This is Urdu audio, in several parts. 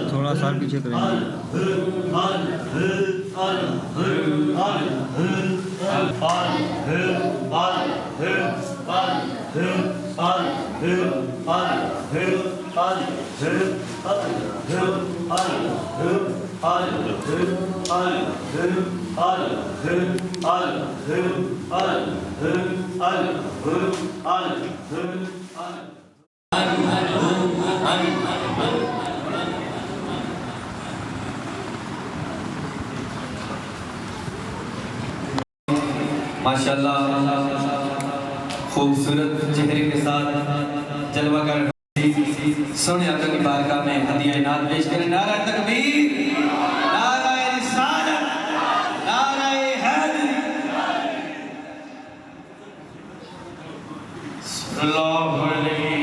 تھوڑا سا پیچھے کریں ماشاءاللہ خوبصورت چہرے کے ساتھ جلوہ گر سونے آقا کی بارگاہ میں ہدیہ انعام پیش کریں. نعرہ تکبیر، نعرہ رسالت، نعرہ حیدری. صلی اللہ علیہ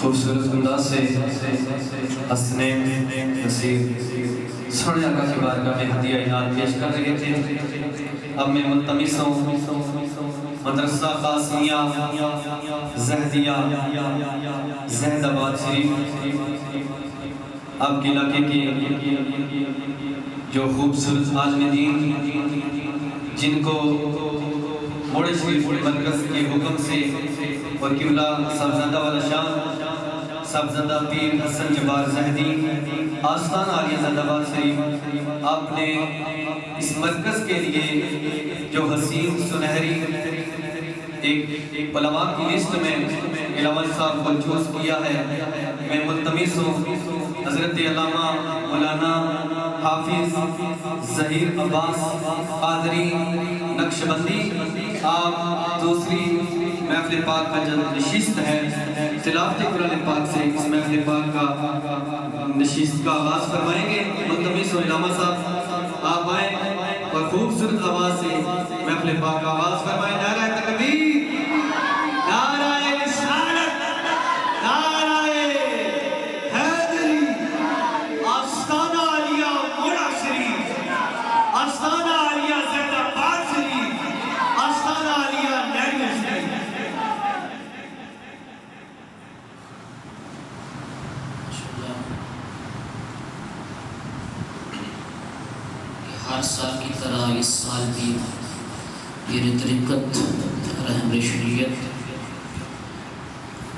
خوبصورت انداز سے حسنین نصیر سونے آقا کی بارگاہ میں ہدیہ انعام پیش کر رہے تھے. اب میں ملتمس ہوں مدرسہ قاسمیہ زہدیہ زہد آباد شریف آپ کے علاقے کے جو خوبصورت عالم دین جن کو موڑے شریف مرکز کے حکم سے اور قبلہ صاحبزادہ والا شان صاحبزادہ پیر حسن جبار زہدی آستان عالیہ زہد آباد شریف آپ نے اس مرکز کے لیے جو حسین سنہری ایک علماء کی لسٹ میں علامہ صاحب کو چوز کیا ہے. میں ملتمس ہوں حضرت علامہ مولانا حافظ ظہیر عباس قادری نقشبندی آپ دوسری محفل پاک کا جو نشست ہے تلاوت قرآن پاک سے اس محفل پاک کا نشست کا آغاز فرمائیں گے. ملتمس ہوں علامہ صاحب آپ آئیں اور خوبصورت آواز سے محفل پاک کا آغاز فرمائیں. نعرہ تکبیر، نعرہ رسالت، نعرہ حیدری، آستانہ عالیہ موڑا شریف، آستانہ عالیہ زہد آباد شریف، آستانہ عالیہ نیریا شریف. ہر سال کی طرح اس سال بھی پیر طریقت رہبر شریعت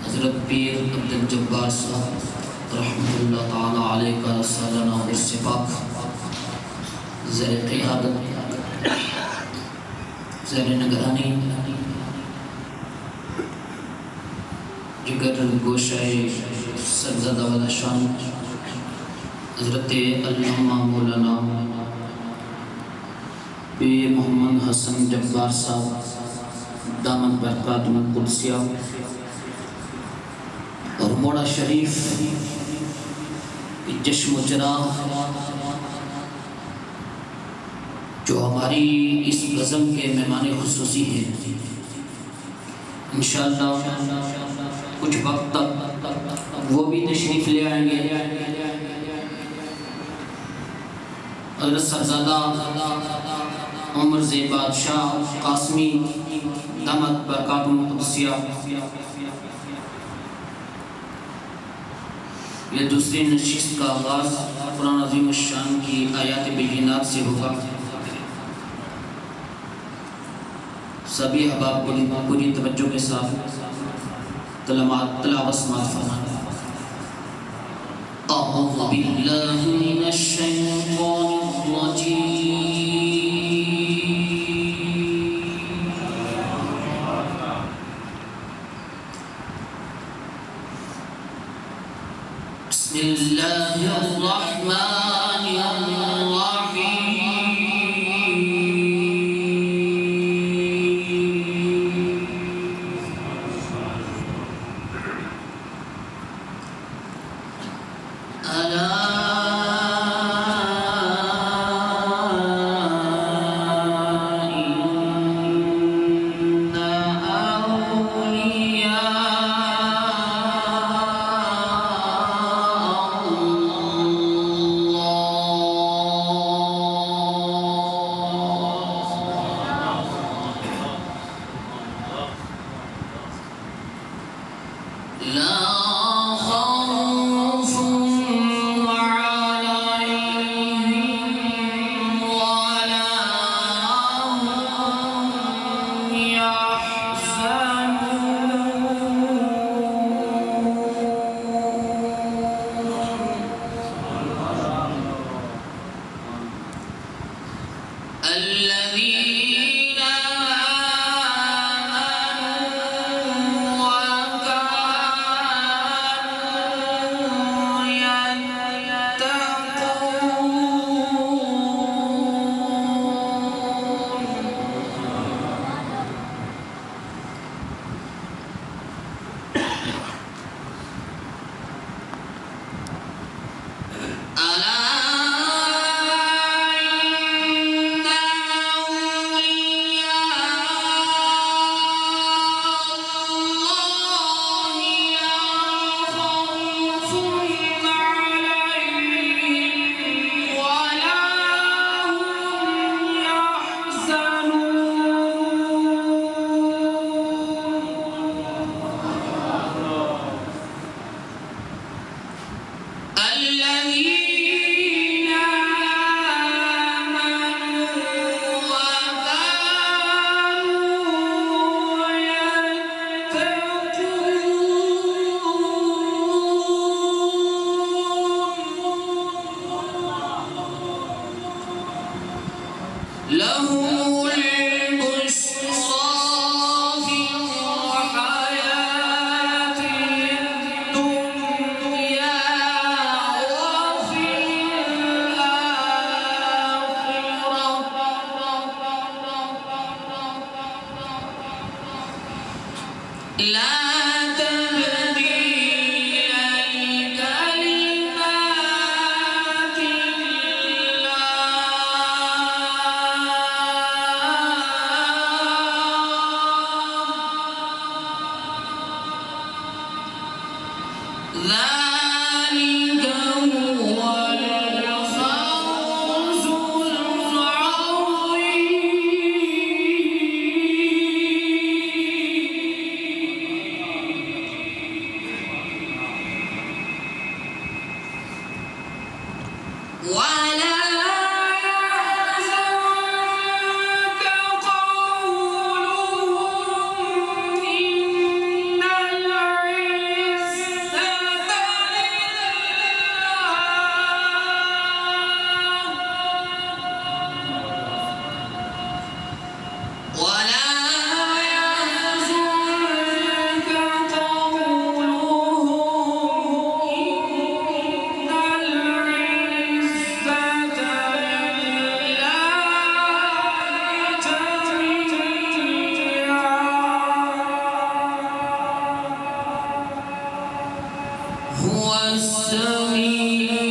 حضرت پیر عبدالجبار صاحب رحمۃ اللہ تعالی علیہ کا سالانہ عرس پاک زیر قیادت زیر نگرانی جگر گوشہ سرزدہ والا شان حضرت علامہ مولانا پیر محمد حسن جبار صاحب دامت برکاتہ القدسیہ اور موڑا شریف چشم و چراغ جو ہماری اس بزم کے مہمان خصوصی ہیں. انشاءاللہ کچھ وقت تک وہ بھی تشریف لے آئیں گے. حضرت سرزادہ عمر زی بادشاہ قاسمی دامت برکاتہ القدسیہ یہ دوسری نشست کا آغاز قرآن عظیم الشان کی آیات بینات سے ہوگا. سبھی احباب پوری توجہ کے ساتھ تلاوت سماعت فرمائیں. اعوذ باللہ من الشیطان الرجیم بسم اللہ الرحمن الرحیم. ذلك هو الفوز العظيم ولا يحزنك قولهم إن العزة لله ولا يحزنك قولهم إن العزة لله جميعا هو السميع